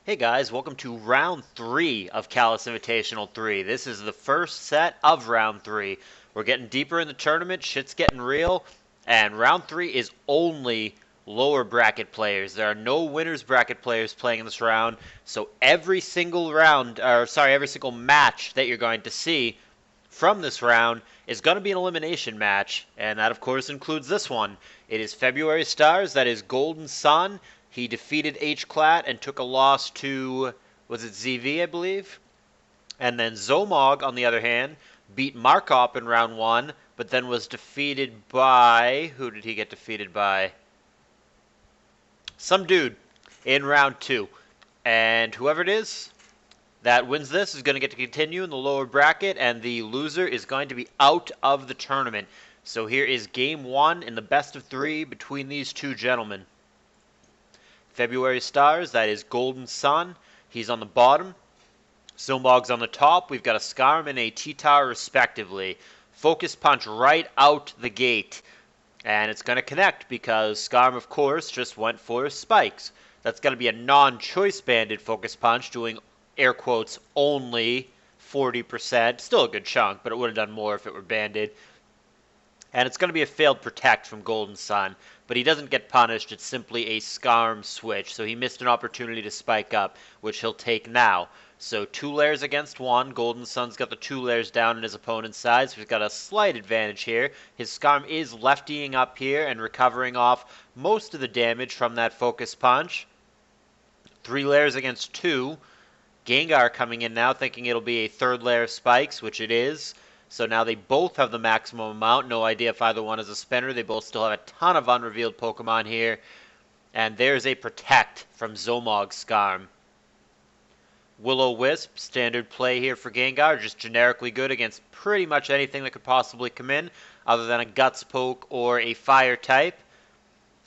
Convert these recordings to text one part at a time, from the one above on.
Hey guys, welcome to round 3 of CALLOUS Invitational 3. This is the first set of round 3. We're getting deeper in the tournament, shit's getting real, and round 3 is only lower bracket players. There are no winners bracket players playing in this round, so every single match that you're going to see from this round is going to be an elimination match, and that of course includes this one. It is February Stars, that is Golden Sun. He defeated H-Clat and took a loss to, was it ZV, I believe? And then Zomog, on the other hand, beat Markop in round 1, but then was defeated by, who did he get defeated by? Some dude in round 2. And whoever it is that wins this is going to get to continue in the lower bracket, and the loser is going to be out of the tournament. So here is game 1 in the best of 3 between these two gentlemen. February Stars, that is Golden Sun. He's on the bottom. Zomog's on the top. We've got a Scarm and a T-Tower respectively. Focus Punch right out the gate. And it's going to connect because Scarm, of course, just went for spikes. That's going to be a non-choice banded Focus Punch, doing air quotes only 40%. Still a good chunk, but it would have done more if it were banded. And it's going to be a failed protect from Golden Sun, but he doesn't get punished. It's simply a Scarm switch, so he missed an opportunity to spike up, which he'll take now. So 2 layers against 1. Golden Sun's got the 2 layers down in his opponent's side, so he's got a slight advantage here. His Scarm is leftying up here and recovering off most of the damage from that Focus Punch. 3 layers against 2. Gengar coming in now, thinking it'll be a 3rd layer of spikes, which it is. So now they both have the maximum amount. No idea if either one is a spinner. They both still have a ton of unrevealed Pokemon here. And there's a Protect from Zomog's Scarm. Will-O-Wisp, standard play here for Gengar. Just generically good against pretty much anything that could possibly come in, other than a Guts Poke or a Fire type.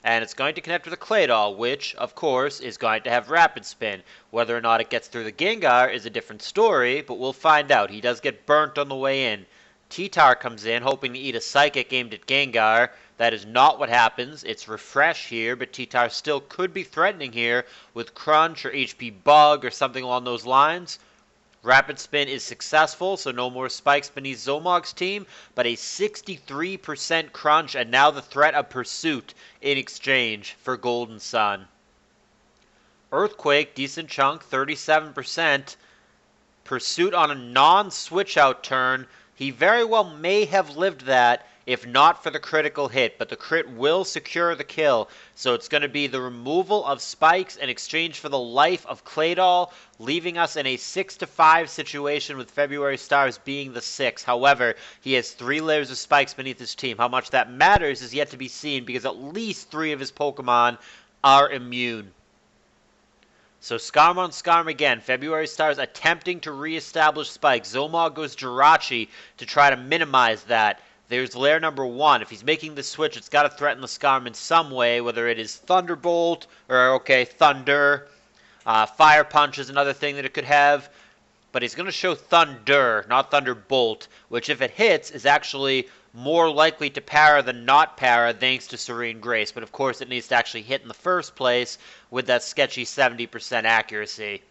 And it's going to connect with a Claydol, which, of course, is going to have Rapid Spin. Whether or not it gets through the Gengar is a different story, but we'll find out. He does get burnt on the way in. T-Tar comes in, hoping to eat a Psychic aimed at Gengar. That is not what happens. It's Refresh here, but T-Tar still could be threatening here with Crunch or HP Bug or something along those lines. Rapid Spin is successful, so no more spikes beneath Zomog's team, but a 63% crunch, and now the threat of Pursuit in exchange for Golden Sun. Earthquake, decent chunk, 37%. Pursuit on a non-switch-out turn. He very well may have lived that if not for the critical hit, but the crit will secure the kill. So it's going to be the removal of spikes in exchange for the life of Claydol, leaving us in a 6-5 situation with February Stars being the 6. However, he has 3 layers of spikes beneath his team. How much that matters is yet to be seen because at least 3 of his Pokemon are immune. So Scarm on Scarm again. February Stars attempting to re-establish spikes. Zomog goes Jirachi to try to minimize that. There's layer number 1. If he's making the switch, it's got to threaten the Scarm in some way, whether it is Thunderbolt or, Thunder. Fire Punch is another thing that it could have. But he's going to show Thunder, not Thunderbolt, which if it hits is actually more likely to para than not para thanks to Serene Grace. But of course it needs to actually hit in the first place with that sketchy 70% accuracy.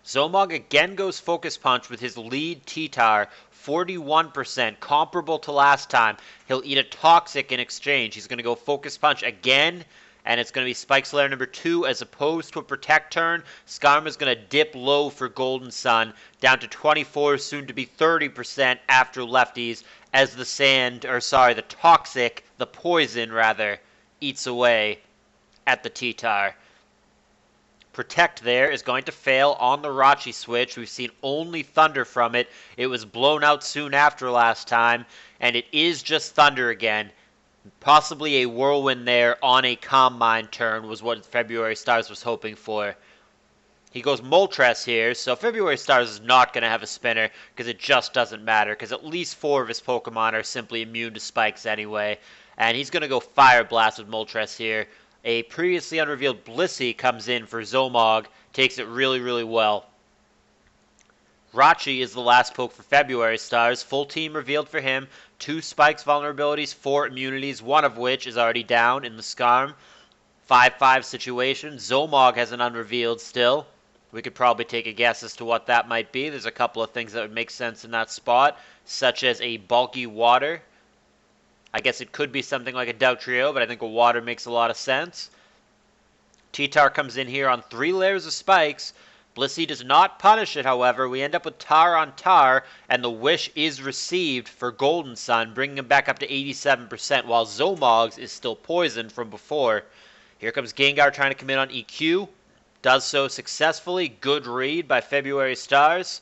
Zomog again goes Focus Punch with his lead T-Tar, 41%, comparable to last time. He'll eat a Toxic in exchange. He's going to go Focus Punch again, and it's going to be Spikes Layer number 2 as opposed to a Protect turn. Scarm is going to dip low for Golden Sun, down to 24, soon to be 30% after lefties, as the Toxic, the Poison rather, eats away at the T-Tar. Protect there is going to fail on the Rachi switch. We've seen only Thunder from it. It was blown out soon after last time, and it is just Thunder again. Possibly a Whirlwind there on a Calm Mind turn was what February Stars was hoping for. He goes Moltres here, so February Stars is not going to have a spinner because it just doesn't matter, because at least 4 of his Pokemon are simply immune to spikes anyway. And he's going to go Fire Blast with Moltres here. A previously unrevealed Blissey comes in for Zomog, takes it really, really well. Rachi is the last poke for February Stars. Full team revealed for him. 2 spikes vulnerabilities, 4 immunities, one of which is already down in the Scarm. 5-5 situation. Zomog has an unrevealed still. We could probably take a guess as to what that might be. There's a couple of things that would make sense in that spot, such as a bulky water. I guess it could be something like a Dugtrio, but I think a water makes a lot of sense. T-Tar comes in here on 3 layers of spikes. Blissey does not punish it, however. We end up with Tar on Tar, and the Wish is received for Golden Sun, bringing him back up to 87%, while Zomog's is still poisoned from before. Here comes Gengar trying to come in on EQ. Does so successfully. Good read by February Stars.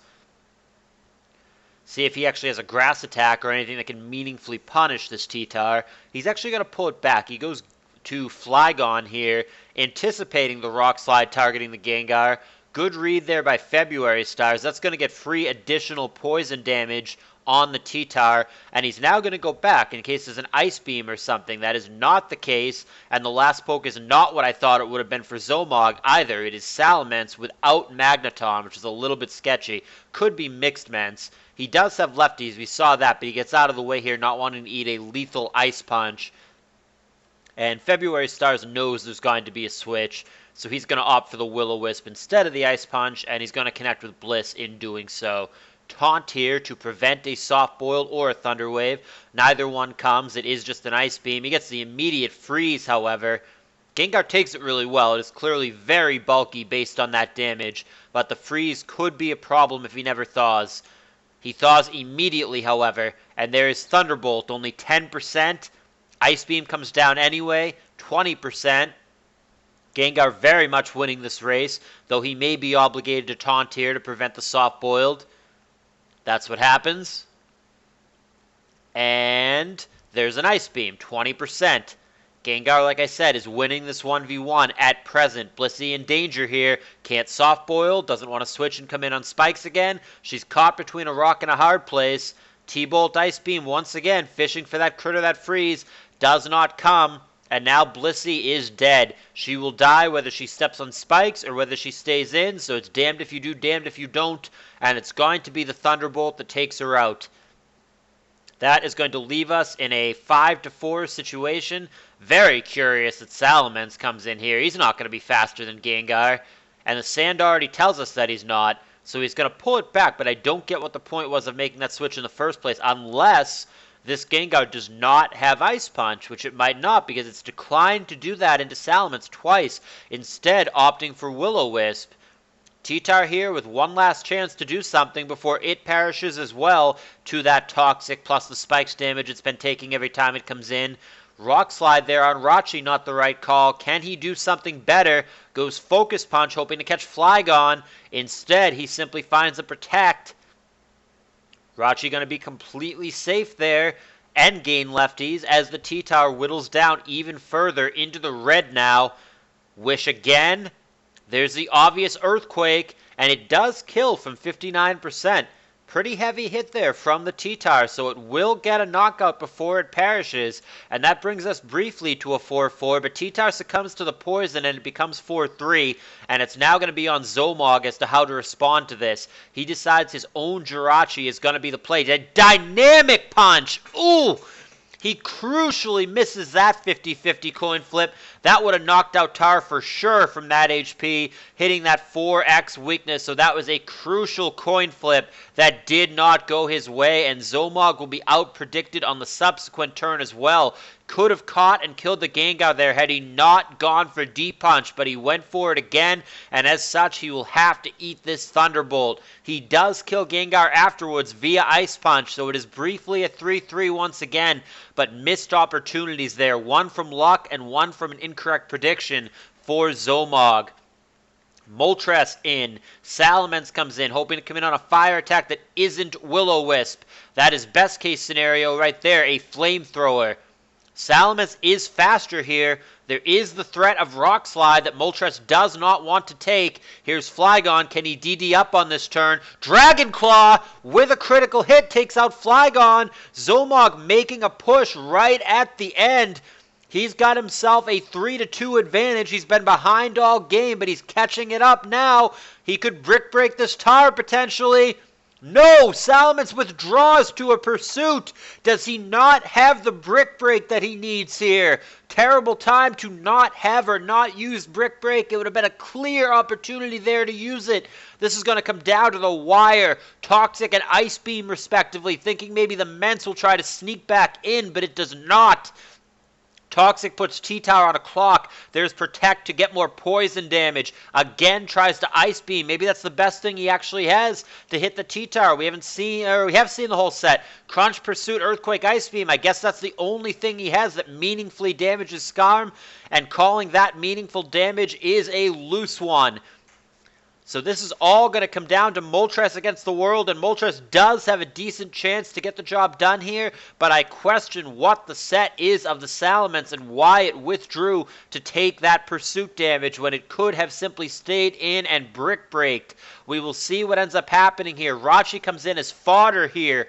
See if he actually has a grass attack or anything that can meaningfully punish this T-Tar. He's actually going to pull it back. He goes to Flygon here, anticipating the Rock Slide targeting the Gengar. Good read there by February Stars. That's going to get free additional poison damage on the T-Tar, and he's now going to go back in case there's an Ice Beam or something. That is not the case, and the last poke is not what I thought it would have been for Zomog either. It is Salamence without Magneton, which is a little bit sketchy. Could be Mixed Ments. He does have lefties, we saw that, but he gets out of the way here, not wanting to eat a lethal Ice Punch. And February Stars knows there's going to be a switch, so he's going to opt for the Will-O-Wisp instead of the Ice Punch, and he's going to connect with Bliss in doing so. Taunt here to prevent a Soft Boiled or a Thunder Wave. Neither one comes. It is just an Ice Beam. He gets the immediate freeze, however. Gengar takes it really well. It is clearly very bulky based on that damage, but the freeze could be a problem if he never thaws. He thaws immediately, however, and there is Thunderbolt, only 10%. Ice Beam comes down anyway, 20%. Gengar very much winning this race, though he may be obligated to taunt here to prevent the Soft Boiled. That's what happens. And there's an Ice Beam, 20%. Gengar, like I said, is winning this 1v1 at present. Blissey in danger here. Can't Soft Boil, doesn't want to switch and come in on spikes again. She's caught between a rock and a hard place. T-Bolt Ice Beam once again, fishing for that critter that freeze. Does not come. And now Blissey is dead. She will die whether she steps on spikes or whether she stays in. So it's damned if you do, damned if you don't. And it's going to be the Thunderbolt that takes her out. That is going to leave us in a 5-4 situation. Very curious that Salamence comes in here. He's not going to be faster than Gengar. And the Sand already tells us that he's not. So he's going to pull it back. But I don't get what the point was of making that switch in the first place. Unless this Gengar does not have Ice Punch, which it might not, because it's declined to do that into Salamence twice, instead opting for Will-O-Wisp. T-Tar here with one last chance to do something before it perishes as well to that Toxic, plus the Spikes damage it's been taking every time it comes in. Rock Slide there on Rachi, not the right call. Can he do something better? Goes Focus Punch, hoping to catch Flygon. Instead, he simply finds a Protect. Rachi going to be completely safe there and gain lefties as the T-Tar whittles down even further into the red now. Wish again. There's the obvious Earthquake, and it does kill from 59%. Pretty heavy hit there from the T-Tar, so it will get a knockout before it perishes. And that brings us briefly to a 4-4, but T-Tar succumbs to the poison and it becomes 4-3. And it's now going to be on Zomog as to how to respond to this. He decides his own Jirachi is going to be the play. A Dynamic Punch! Ooh! He crucially misses that 50-50 coin flip. That would have knocked out Tar for sure from that HP, hitting that 4x weakness. So that was a crucial coin flip that did not go his way. And Zomog will be out-predicted on the subsequent turn as well. Could have caught and killed the Gengar there had he not gone for D-Punch, but he went for it again, and as such, he will have to eat this Thunderbolt. He does kill Gengar afterwards via Ice Punch, so it is briefly a 3-3 once again, but missed opportunities there, one from luck and one from an incorrect prediction for Zomog. Moltres in. Salamence comes in, hoping to come in on a fire attack that isn't Will-O-Wisp. That is best case scenario right there, a Flamethrower. Salamence is faster here. There is the threat of Rock Slide that Moltres does not want to take. Here's Flygon. Can he DD up on this turn? Dragon Claw with a critical hit takes out Flygon. Zomog making a push right at the end. He's got himself a 3-2 advantage. He's been behind all game, but he's catching it up now. He could brick break this Tar potentially. No! Salamence withdraws to a pursuit! Does he not have the Brick Break that he needs here? Terrible time to not have or not use Brick Break. It would have been a clear opportunity there to use it. This is going to come down to the wire. Toxic and Ice Beam, respectively, thinking maybe the Mence will try to sneak back in, but it does not. Toxic puts T-Tower on a clock. There's Protect to get more poison damage. Again tries to Ice Beam. Maybe that's the best thing he actually has to hit the T-Tower. We have seen the whole set. Crunch, Pursuit, Earthquake, Ice Beam. I guess that's the only thing he has that meaningfully damages Skarm. And calling that meaningful damage is a loose one. So this is all going to come down to Moltres against the world, and Moltres does have a decent chance to get the job done here, but I question what the set is of the Salamence and why it withdrew to take that pursuit damage when it could have simply stayed in and Brick Breaked. We will see what ends up happening here. Rachi comes in as fodder here.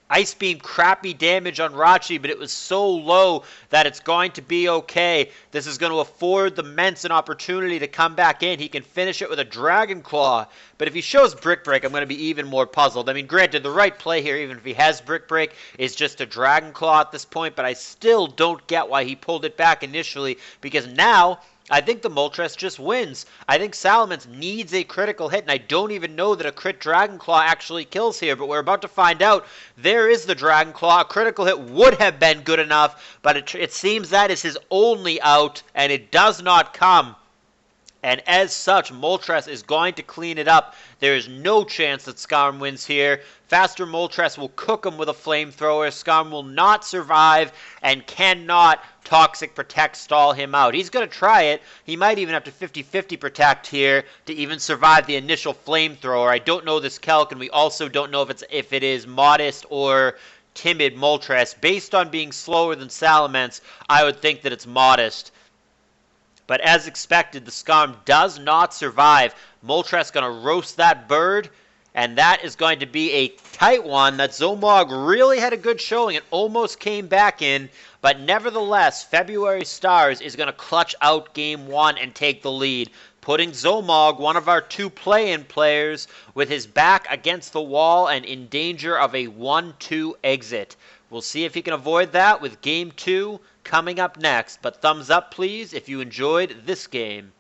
Ice Beam, crappy damage on Rachi, but it was so low that it's going to be okay. This is going to afford the Mence an opportunity to come back in. He can finish it with a Dragon Claw. But if he shows Brick Break, I'm going to be even more puzzled. I mean, granted, the right play here, even if he has Brick Break, is just a Dragon Claw at this point, but I still don't get why he pulled it back initially, because now I think the Moltres just wins. I think Salamence needs a critical hit, and I don't even know that a crit Dragon Claw actually kills here, but we're about to find out. There is the Dragon Claw. A critical hit would have been good enough, but it seems that is his only out, and it does not come. And as such, Moltres is going to clean it up. There is no chance that Skarm wins here. Faster Moltres will cook him with a flamethrower. Skarm will not survive and cannot Toxic Protect stall him out. He's going to try it. He might even have to 50-50 Protect here to even survive the initial flamethrower. I don't know this calc, and we also don't know if it is modest or timid Moltres. Based on being slower than Salamence, I would think that it's modest. But as expected, the Skarm does not survive. Moltres going to roast that bird, and that is going to be a tight one that Zomog really had a good showing and almost came back in. But nevertheless, February Stars is going to clutch out Game 1 and take the lead, putting Zomog, one of our two play-in players, with his back against the wall and in danger of a 1-2 exit. We'll see if he can avoid that with Game 2 coming up next. But thumbs up, please, if you enjoyed this game.